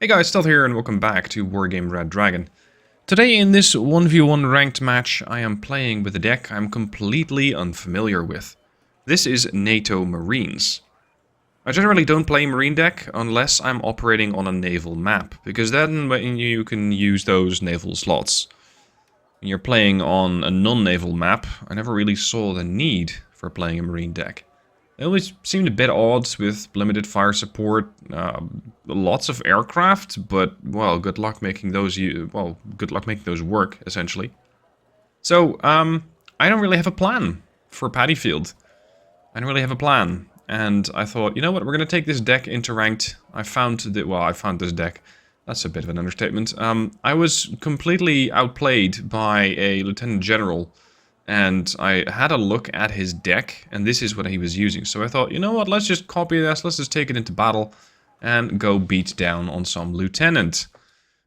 Hey guys, Stealth here and welcome back to Wargame Red Dragon. Today in this 1v1 ranked match I am playing with a deck I'm completely unfamiliar with. This is NATO Marines. I generally don't play Marine deck unless I'm operating on a naval map, because then you can use those naval slots. When you're playing on a non-naval map, I never really saw the need for playing a Marine deck. They always seemed a bit odd with limited fire support, lots of aircraft, but well, good luck making those work essentially. So I don't really have a plan for Paddyfield. I don't really have a plan, and I thought, you know what, we're gonna take this deck into ranked. I found this deck. That's a bit of an understatement. I was completely outplayed by a Lieutenant General. And I had a look at his deck, and this is what he was using. So I thought, you know what, let's just copy this, let's just take it into battle, and go beat down on some Lieutenant.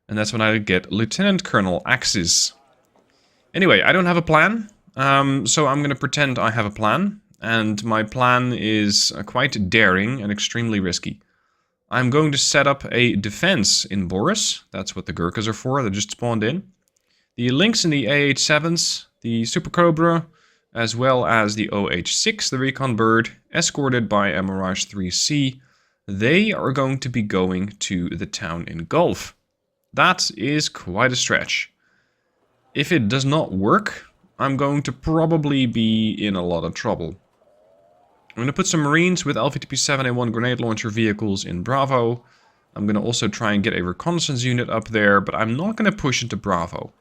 And that's when I get Lieutenant Colonel Axis. Anyway, I don't have a plan, so I'm going to pretend I have a plan. And my plan is quite daring and extremely risky. I'm going to set up a defense in Boris. That's what the Gurkhas are for, they just spawned in. The links in the AH-7s, the Super Cobra, as well as the OH-6, the Recon Bird, escorted by a Mirage 3C, they are going to be going to the town in Gulf. That is quite a stretch. If it does not work, I'm going to probably be in a lot of trouble. I'm going to put some Marines with LVTP-7A1 grenade launcher vehicles in Bravo. I'm going to also try and get a reconnaissance unit up there, but I'm not going to push into Bravo.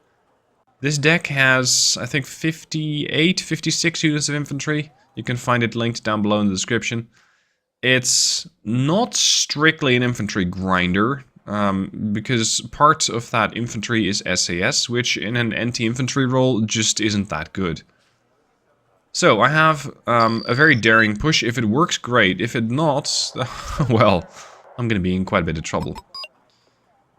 This deck has, I think, 56 units of infantry. You can find it linked down below in the description. It's not strictly an infantry grinder, because part of that infantry is SAS, which in an anti-infantry role just isn't that good. So, I have a very daring push. If it works, great. If it not, well, I'm going to be in quite a bit of trouble.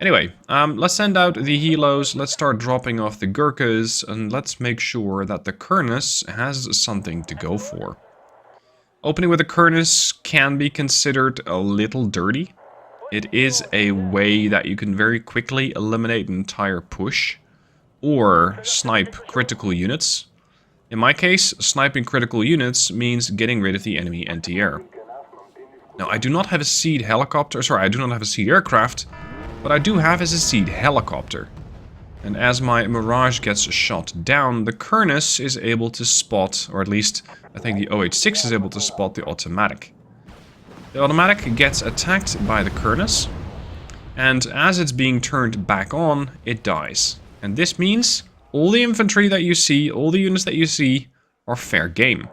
Anyway, let's send out the helos, let's start dropping off the Gurkhas, and let's make sure that the Kurnus has something to go for. Opening with a Kurnus can be considered a little dirty. It is a way that you can very quickly eliminate an entire push, or snipe critical units. In my case, sniping critical units means getting rid of the enemy anti-air. Now, I do not have a seed helicopter, sorry, I do not have a seed aircraft. What I do have is a seed helicopter. And as my Mirage gets shot down, the Kurnus is able to spot, or at least I think the OH-6 is able to spot the automatic. The automatic gets attacked by the Kurnus, and as it's being turned back on, it dies. And this means all the infantry that you see, all the units that you see, are fair game.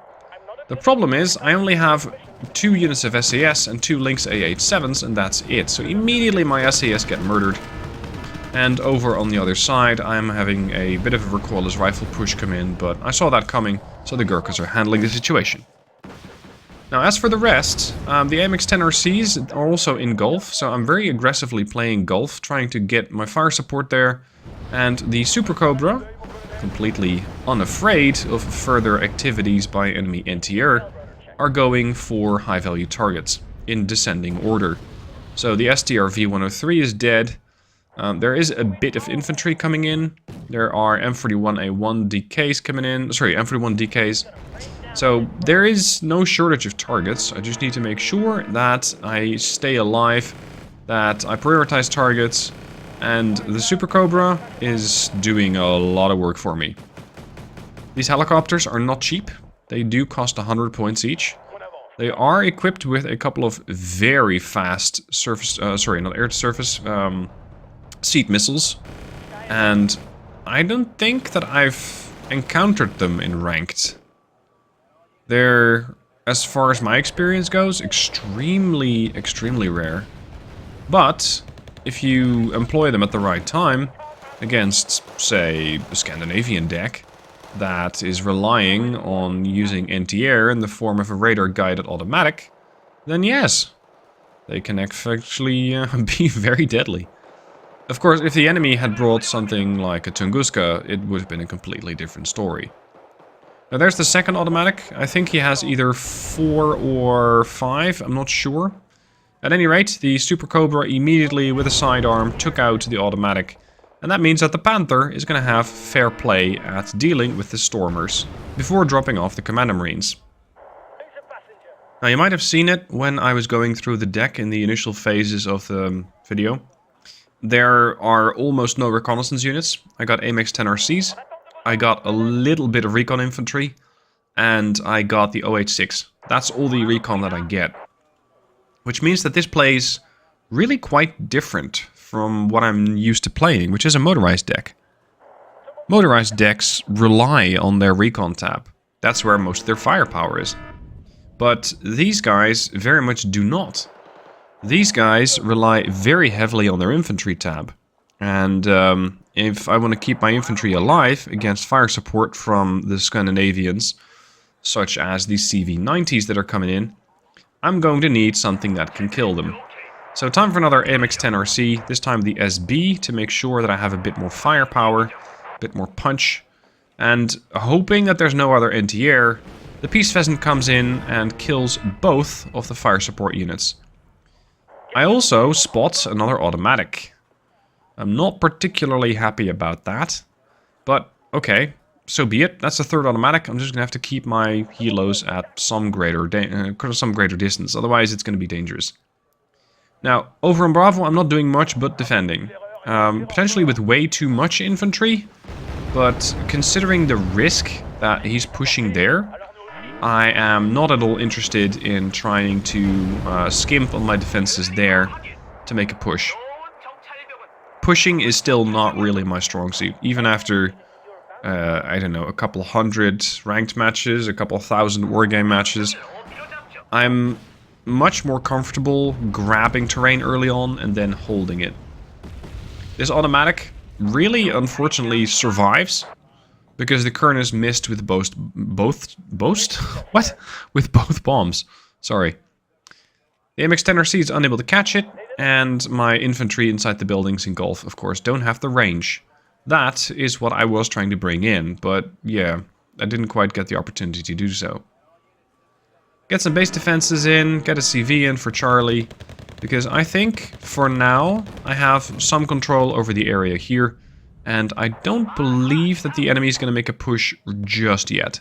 The problem is, I only have 2 units of SAS and 2 Lynx AH-7s, and that's it. So immediately my SAS get murdered. And over on the other side, I'm having a bit of a recoilless rifle push come in, but I saw that coming, so the Gurkhas are handling the situation. Now, as for the rest, the AMX-10 RCs are also in Gulf, so I'm very aggressively playing Gulf, trying to get my fire support there. And the Super Cobra, completely unafraid of further activities by enemy anti-air, are going for high-value targets in descending order. So the STR V103 is dead. There is a bit of infantry coming in. There are M41A1 DKs coming in. Sorry, M41 DKs. So there is no shortage of targets. I just need to make sure that I stay alive, that I prioritize targets, and the Super Cobra is doing a lot of work for me. These helicopters are not cheap. They do cost 100 points each. They are equipped with a couple of very fast surface, air-to-surface seat missiles. And I don't think that I've encountered them in ranked. They're, as far as my experience goes, extremely rare. But if you employ them at the right time, against, say, a Scandinavian deck that is relying on using anti-air in the form of a radar-guided automatic, then yes, they can actually be very deadly. Of course, if the enemy had brought something like a Tunguska, it would have been a completely different story. Now there's the second automatic. I think he has either 4 or 5, I'm not sure. At any rate, the Super Cobra immediately with a sidearm took out the automatic. And that means that the Panther is going to have fair play at dealing with the Stormers before dropping off the Commander Marines. Now you might have seen it when I was going through the deck in the initial phases of the video. There are almost no reconnaissance units. I got AMX 10 RCs, I got a little bit of recon infantry, and I got the OH6. That's all the recon that I get. Which means that this plays really quite different from what I'm used to playing, which is a motorized deck. Motorized decks rely on their recon tab. That's where most of their firepower is. But these guys very much do not. These guys rely very heavily on their infantry tab. And if I want to keep my infantry alive against fire support from the Scandinavians, such as these CV-90s that are coming in, I'm going to need something that can kill them. So time for another AMX 10 RC, this time the SB, to make sure that I have a bit more firepower, a bit more punch. And hoping that there's no other anti-air, the Peace Pheasant comes in and kills both of the fire support units. I also spot another automatic. I'm not particularly happy about that, but okay, so be it. That's the third automatic. I'm just going to have to keep my helos at some greater distance, otherwise it's going to be dangerous. Now, over in Bravo, I'm not doing much but defending. Potentially with way too much infantry, but considering the risk that he's pushing there, I am not at all interested in trying to skimp on my defenses there to make a push. Pushing is still not really my strong suit, even after, I don't know, a couple hundred ranked matches, a couple thousand wargame matches. I'm much more comfortable grabbing terrain early on and then holding it. This automatic really, unfortunately, survives. Because the Kernus missed with with both bombs. Sorry. The AMX 10 RC is unable to catch it, and my infantry inside the buildings in Gulf, of course, don't have the range. That is what I was trying to bring in, but yeah, I didn't quite get the opportunity to do so. Get some base defenses in, get a CV in for Charlie, because I think, for now, I have some control over the area here. And I don't believe that the enemy is going to make a push just yet.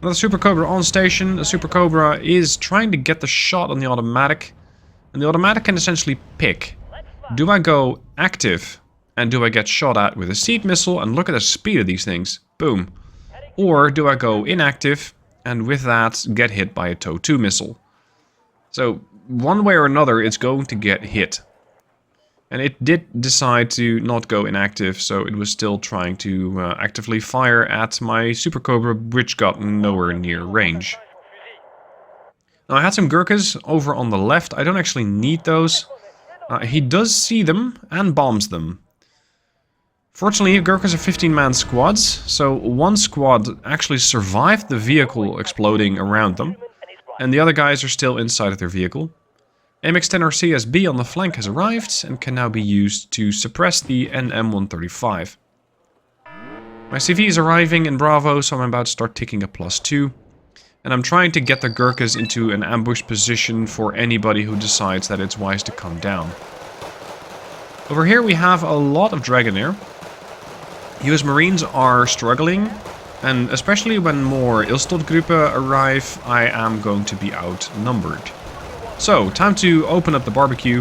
Another Super Cobra on station. The Super Cobra is trying to get the shot on the automatic. And the automatic can essentially pick. Do I go active and do I get shot at with a seed missile? And look at the speed of these things. Boom. Or do I go inactive and with that get hit by a TOW-2 missile? So one way or another it's going to get hit. And it did decide to not go inactive, so it was still trying to actively fire at my Super Cobra, which got nowhere near range. Now I had some Gurkhas over on the left. I don't actually need those. He does see them and bombs them. Fortunately, Gurkhas are 15-man squads, so one squad actually survived the vehicle exploding around them, and the other guys are still inside of their vehicle. AMX 10 RCSB on the flank has arrived and can now be used to suppress the NM135. My CV is arriving in Bravo, so I'm about to start ticking a +2. And I'm trying to get the Gurkhas into an ambush position for anybody who decides that it's wise to come down. Over here we have a lot of Dragonair. US Marines are struggling, and especially when more Ilstotgruppe arrive, I am going to be outnumbered. So, time to open up the barbecue.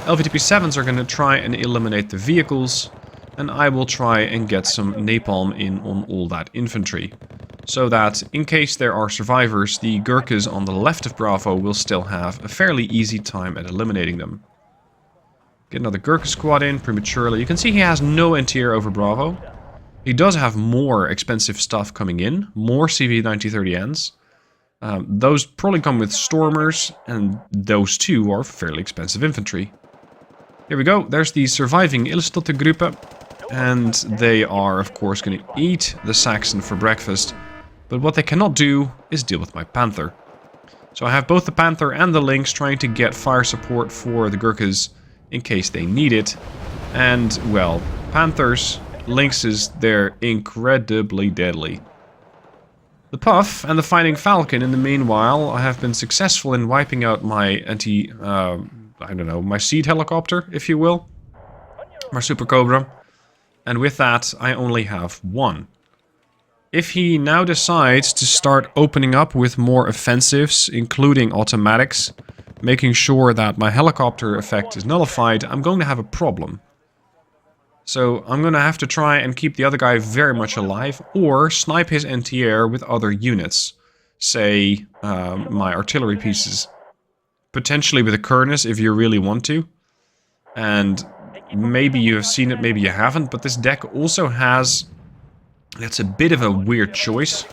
LVTP-7s are going to try and eliminate the vehicles, and I will try and get some napalm in on all that infantry. So that, in case there are survivors, the Gurkhas on the left of Bravo will still have a fairly easy time at eliminating them. Get another Gurkha squad in prematurely. You can see he has no anti-air over Bravo. He does have more expensive stuff coming in, more CV-9030Ns. Those probably come with Stormers, and those two are fairly expensive infantry. Here we go, there's the surviving Ilstotgruppe, and they are of course going to eat the Saxon for breakfast, but what they cannot do is deal with my Panther. So I have both the Panther and the Lynx trying to get fire support for the Gurkhas in case they need it, and well, Panthers, Lynxes, they're incredibly deadly. The Puff and the Fighting Falcon, in the meanwhile, I have been successful in wiping out my I don't know, my seed helicopter, if you will. My Super Cobra. And with that, I only have one. If he now decides to start opening up with more offensives, including automatics, making sure that my helicopter effect is nullified, I'm going to have a problem. So I'm going to have to try and keep the other guy very much alive, or snipe his anti-air with other units. Say, my artillery pieces. Potentially with a Kurnus if you really want to. And maybe you have seen it, maybe you haven't, but this deck also has... That's a bit of a weird choice.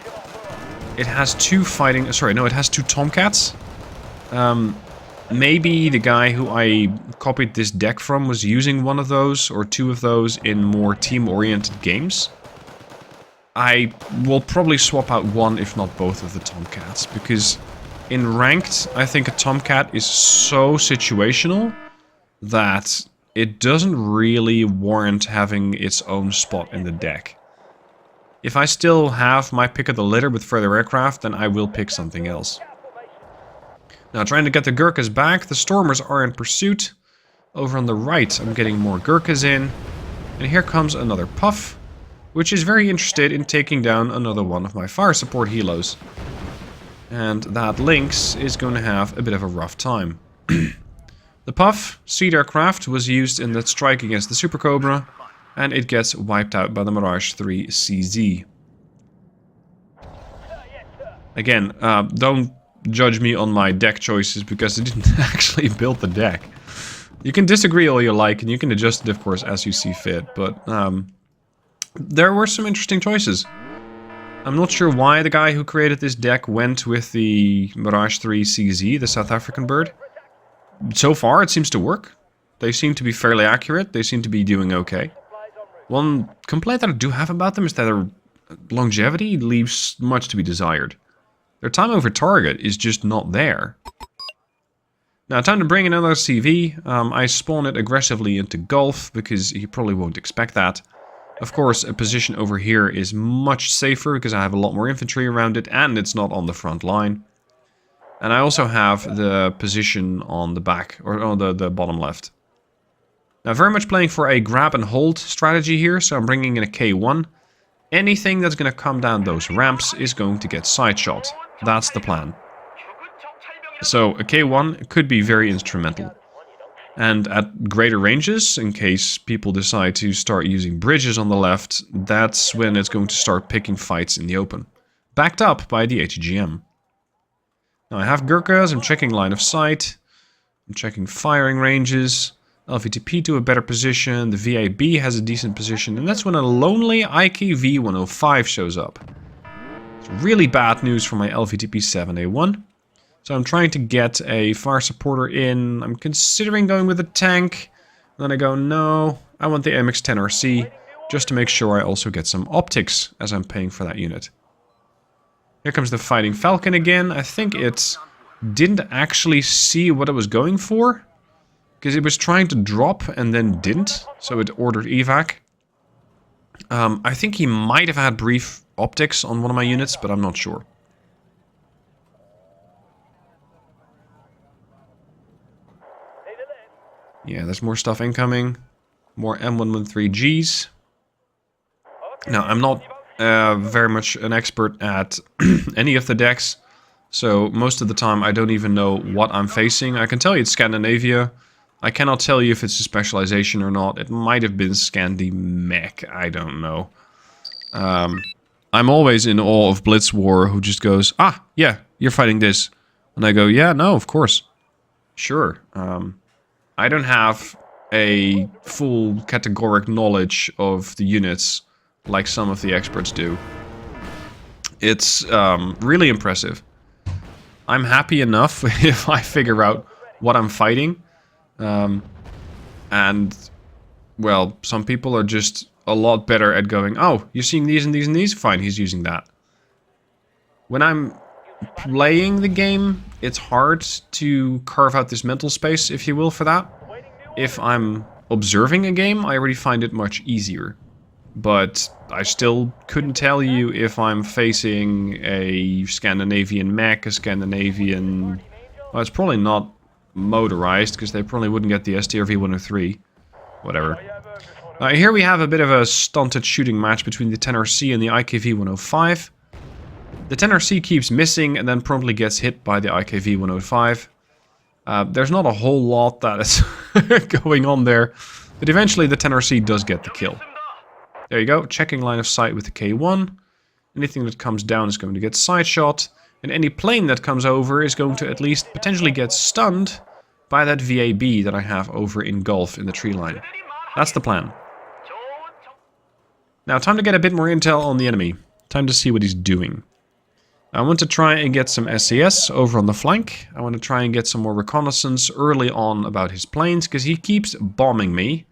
It has two fighting... Sorry, no, it has two Tomcats. Maybe the guy who I copied this deck from was using one of those, or two of those, in more team-oriented games. I will probably swap out one, if not both, of the Tomcats, because in Ranked, I think a Tomcat is so situational that it doesn't really warrant having its own spot in the deck. If I still have my pick of the litter with further aircraft, then I will pick something else. Now, trying to get the Gurkhas back, the Stormers are in pursuit. Over on the right, I'm getting more Gurkhas in. And here comes another Puff, which is very interested in taking down another one of my fire support helos. And that Lynx is going to have a bit of a rough time. The Puff, seed aircraft, was used in that strike against the Super Cobra, and it gets wiped out by the Mirage 3 CZ. Again, don't judge me on my deck choices, because I didn't actually build the deck. You can disagree all you like, and you can adjust it, of course, as you see fit, but there were some interesting choices. I'm not sure why the guy who created this deck went with the Mirage 3 CZ, the South African bird. So far, it seems to work. They seem to be fairly accurate, they seem to be doing okay. One complaint that I do have about them is that their longevity leaves much to be desired. Their time over target is just not there. Now, time to bring in another CV. I spawn it aggressively into Gulf, because you probably won't expect that. Of course, a position over here is much safer, because I have a lot more infantry around it, and it's not on the front line. And I also have the position on the back, or on the bottom left. Now, very much playing for a grab and hold strategy here, so I'm bringing in a K1. Anything that's going to come down those ramps is going to get side shot. That's the plan. So a K1 could be very instrumental. And at greater ranges, in case people decide to start using bridges on the left, that's when it's going to start picking fights in the open. Backed up by the ATGM. Now I have Gurkhas, I'm checking line of sight. I'm checking firing ranges. LVTP to a better position, the VAB has a decent position, and that's when a lonely IKV 105 shows up. It's really bad news for my LVTP 7A1. So I'm trying to get a fire supporter in. I'm considering going with a tank. And then I go, no, I want the MX-10RC, just to make sure I also get some optics as I'm paying for that unit. Here comes the Fighting Falcon again. I think it didn't actually see what it was going for, because it was trying to drop and then didn't, so it ordered evac. I think he might have had brief optics on one of my units, but I'm not sure. Yeah, there's more stuff incoming. More M113Gs. Now, I'm not very much an expert at any of the decks, so most of the time I don't even know what I'm facing. I can tell you it's Scandinavia. I cannot tell you if it's a specialization or not. It might have been Scandi Mech, I don't know. I'm always in awe of Blitzwar, who just goes, ah, yeah, you're fighting this. And I go, yeah, no, of course. Sure. I don't have a full categoric knowledge of the units like some of the experts do. It's really impressive. I'm happy enough if I figure out what I'm fighting. And, well, some people are just a lot better at going, oh, you're seeing these and these and these? Fine, he's using that. When I'm playing the game, it's hard to carve out this mental space, if you will, for that. If I'm observing a game, I already find it much easier. but I still couldn't tell you if I'm facing a Scandinavian mech, a Scandinavian... Well, it's probably not motorized, because they probably wouldn't get the STRV 103. Whatever. Here we have a bit of a stunted shooting match between the 10RC and the IKV 105. The 10RC keeps missing and then promptly gets hit by the IKV 105. There's not a whole lot that is going on there, but eventually the 10RC does get the kill. There you go, checking line of sight with the K1. Anything that comes down is going to get side shot, and any plane that comes over is going to at least potentially get stunned by that VAB that I have over in Gulf in the tree line. That's the plan. Now, time to get a bit more intel on the enemy. Time to see what he's doing. I want to try and get some SCS over on the flank. I want to try and get some more reconnaissance early on about his planes, because he keeps bombing me,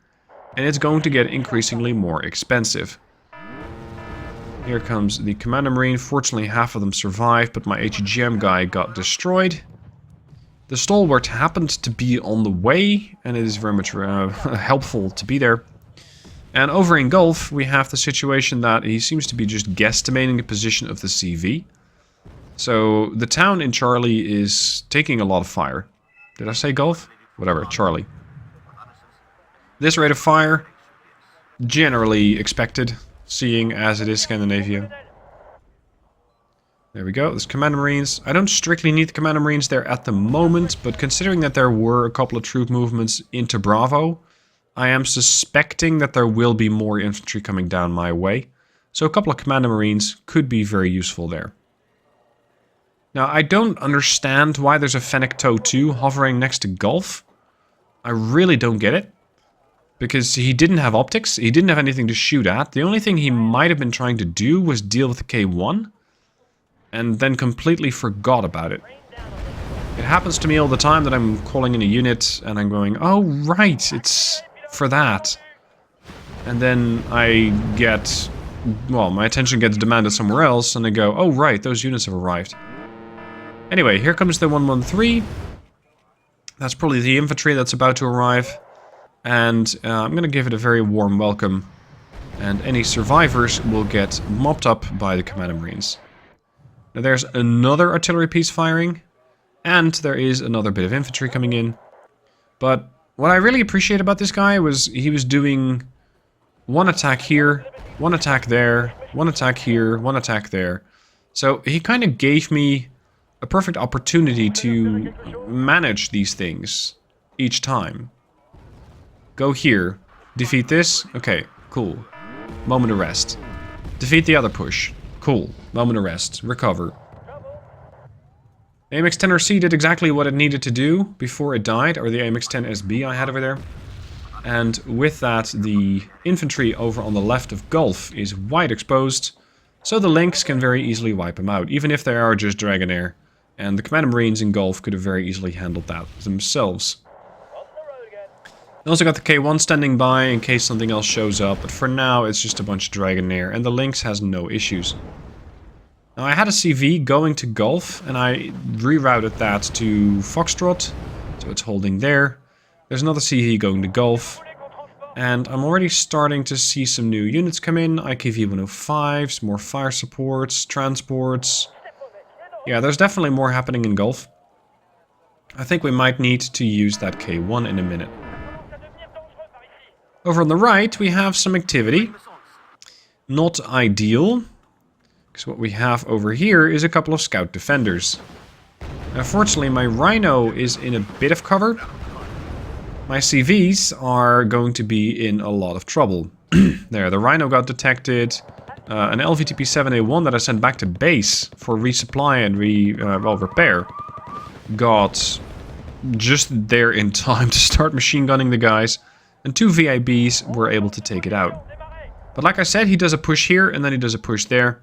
and it's going to get increasingly more expensive. Here comes the Commander Marine. Fortunately, half of them survived, but my HGM guy got destroyed. The Stalwart happened to be on the way, and it is very much helpful to be there. And over in Gulf, we have the situation that he seems to be just guesstimating the position of the CV. So the town in Charlie is taking a lot of fire. Did I say Gulf? Whatever, Charlie. This rate of fire, generally expected, seeing as it is Scandinavia. There we go, there's Commander Marines. I don't strictly need the Commander Marines there at the moment, but considering that there were a couple of troop movements into Bravo, I am suspecting that there will be more infantry coming down my way. So a couple of Commander Marines could be very useful there. Now, I don't understand why there's a Fennec TOW 2 hovering next to Gulf. I really don't get it. Because he didn't have optics, he didn't have anything to shoot at. The only thing he might have been trying to do was deal with the K1. And then completely forgot about it. It happens to me all the time that I'm calling in a unit and I'm going, oh right, it's for that. And then I get, well, my attention gets demanded somewhere else and I go, oh right, those units have arrived. Anyway, here comes the 113. That's probably the infantry that's about to arrive. And I'm going to give it a very warm welcome. And any survivors will get mopped up by the Commander Marines. Now there's another artillery piece firing. And there is another bit of infantry coming in. But what I really appreciate about this guy was he was doing one attack here, one attack there, one attack here, one attack there. So he kind of gave me a perfect opportunity to manage these things each time. Go here. Defeat this. Okay, cool. Moment of rest. Defeat the other push. Cool. Moment of rest. Recover. The AMX-10RC did exactly what it needed to do before it died, or the AMX-10SB I had over there. And with that, the infantry over on the left of Gulf is wide exposed, so the Lynx can very easily wipe them out, even if they are just Dragonair. And the Commander Marines in Gulf could have very easily handled that themselves. I also got the K1 standing by in case something else shows up, but for now it's just a bunch of Dragonair, and the Lynx has no issues. Now I had a CV going to Gulf, and I rerouted that to Foxtrot, so it's holding there. There's another CV going to Gulf, and I'm already starting to see some new units come in, IKV 105s, more fire supports, transports. Yeah, there's definitely more happening in Gulf. I think we might need to use that K1 in a minute. Over on the right, we have some activity. Not ideal, because what we have over here is a couple of scout defenders. Unfortunately, my Rhino is in a bit of cover. My CVs are going to be in a lot of trouble. There, the Rhino got detected. An LVTP-7A1 that I sent back to base for resupply and repair got just there in time to start machine gunning the guys, and two VIBs were able to take it out. But like I said, he does a push here and then he does a push there.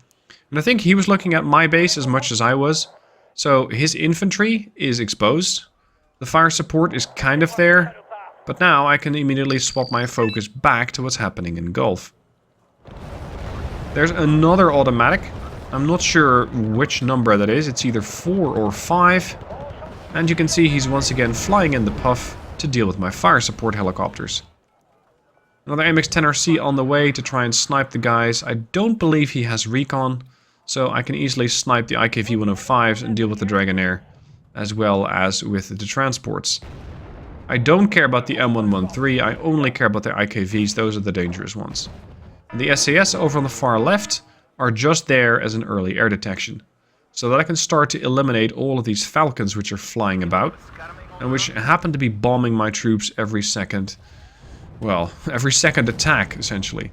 And I think he was looking at my base as much as I was. So his infantry is exposed. The fire support is kind of there. But now I can immediately swap my focus back to what's happening in Gulf. There's another automatic. I'm not sure which number that is. It's either 4 or 5. And you can see he's once again flying in the puff to deal with my fire support helicopters. Another MX-10RC on the way to try and snipe the guys. I don't believe he has recon, so I can easily snipe the IKV-105s and deal with the Dragonair, as well as with the transports. I don't care about the M113, I only care about the IKVs, those are the dangerous ones. And the SAS over on the far left are just there as an early air detection, so that I can start to eliminate all of these Falcons which are flying about, and which happen to be bombing my troops every second, well, every second attack, essentially.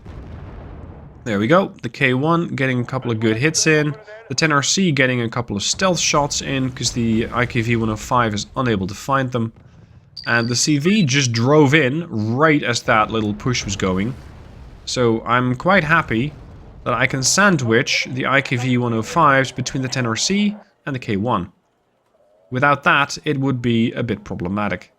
There we go, the K1 getting a couple of good hits in, the 10RC getting a couple of stealth shots in, because the IKV-105 is unable to find them. And the CV just drove in right as that little push was going. So I'm quite happy that I can sandwich the IKV-105s between the 10RC and the K1. Without that, it would be a bit problematic.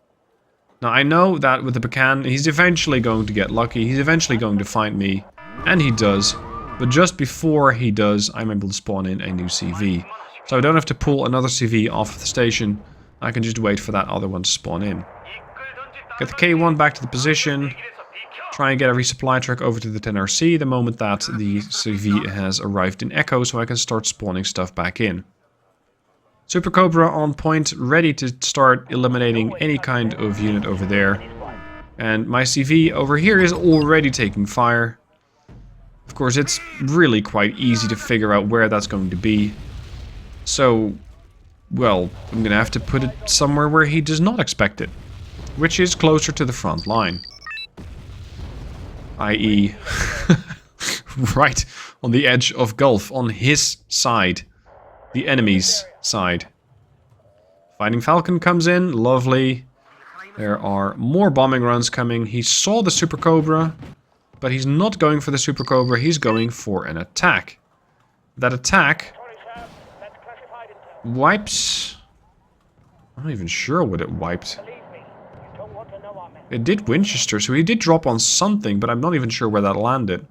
Now I know that with the Bacan, he's eventually going to get lucky, he's eventually going to find me, and he does. But just before he does, I'm able to spawn in a new CV. So I don't have to pull another CV off the station, I can just wait for that other one to spawn in. Get the K1 back to the position. Try and get a resupply truck over to the 10RC the moment that the CV has arrived in Echo, so I can start spawning stuff back in. Super Cobra on point, ready to start eliminating any kind of unit over there. And my CV over here is already taking fire. Of course, it's really quite easy to figure out where that's going to be. So, well, I'm gonna have to put it somewhere where he does not expect it, which is closer to the front line. I.e. right on the edge of Gulf, on his side. The enemy's side. Fighting Falcon comes in, lovely. There are more bombing runs coming. He saw the Super Cobra, but he's not going for the Super Cobra, he's going for an attack. That attack wipes... I'm not even sure what it wiped. It did Winchester, so he did drop on something, but I'm not even sure where that landed.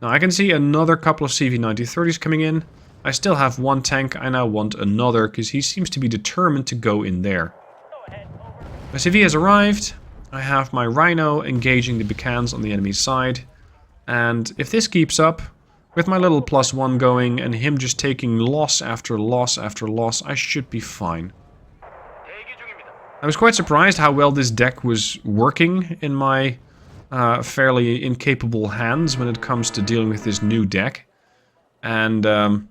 Now I can see another couple of CV-9030s coming in. I still have one tank, I now want another, because he seems to be determined to go in there. My CV has arrived. I have my Rhino engaging the Bacans on the enemy's side. And if this keeps up, with my little +1 going, and him just taking loss after loss after loss, I should be fine. I was quite surprised how well this deck was working in my fairly incapable hands when it comes to dealing with this new deck. And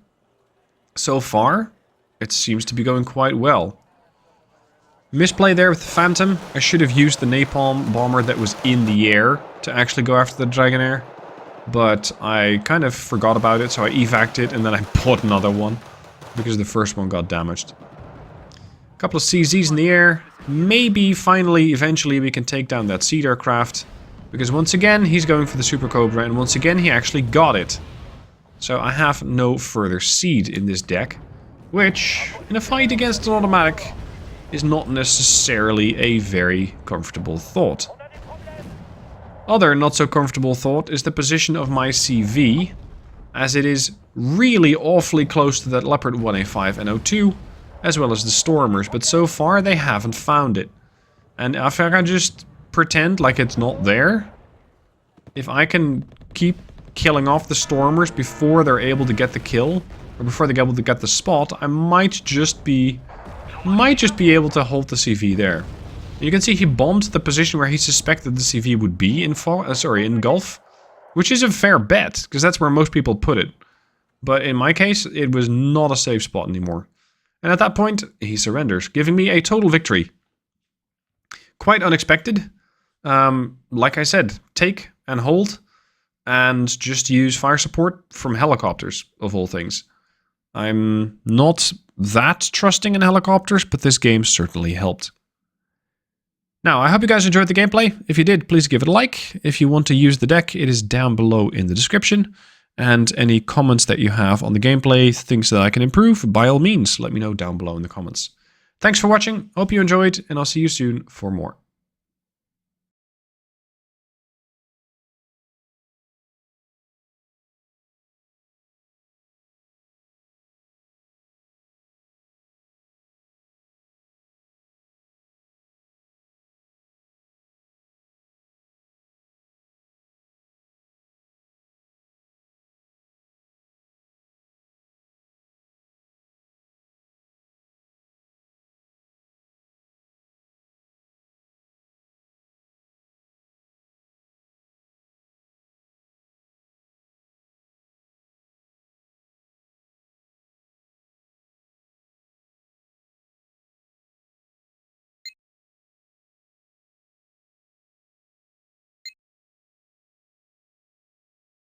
so far, it seems to be going quite well. Misplay there with the Phantom. I should have used the Napalm bomber that was in the air to actually go after the Dragonair. But I kind of forgot about it, so I evac'd it and then I bought another one. Because the first one got damaged. A couple of CZs in the air. Maybe, finally, eventually we can take down that Seed aircraft. Because once again, he's going for the Super Cobra, and once again he actually got it. So I have no further Seed in this deck. Which, in a fight against an automatic, is not necessarily a very comfortable thought. Other not so comfortable thought is the position of my CV, as it is really awfully close to that Leopard 1A5 and O2, as well as the Stormers, but so far they haven't found it. And if I can just pretend like it's not there, if I can keep killing off the Stormers before they're able to get the kill, or before they're able to get the spot, I might just be able to hold the CV there. You can see he bombed the position where he suspected the CV would be in Gulf, which is a fair bet, because that's where most people put it. But in my case, it was not a safe spot anymore. And at that point, he surrenders, giving me a total victory. Quite unexpected. Like I said, take and hold, and just use fire support from helicopters, of all things. I'm not that trusting in helicopters, but this game certainly helped. Now, I hope you guys enjoyed the gameplay. If you did, please give it a like. If you want to use the deck, it is down below in the description. And any comments that you have on the gameplay, things that I can improve, by all means, let me know down below in the comments. Thanks for watching, hope you enjoyed, and I'll see you soon for more.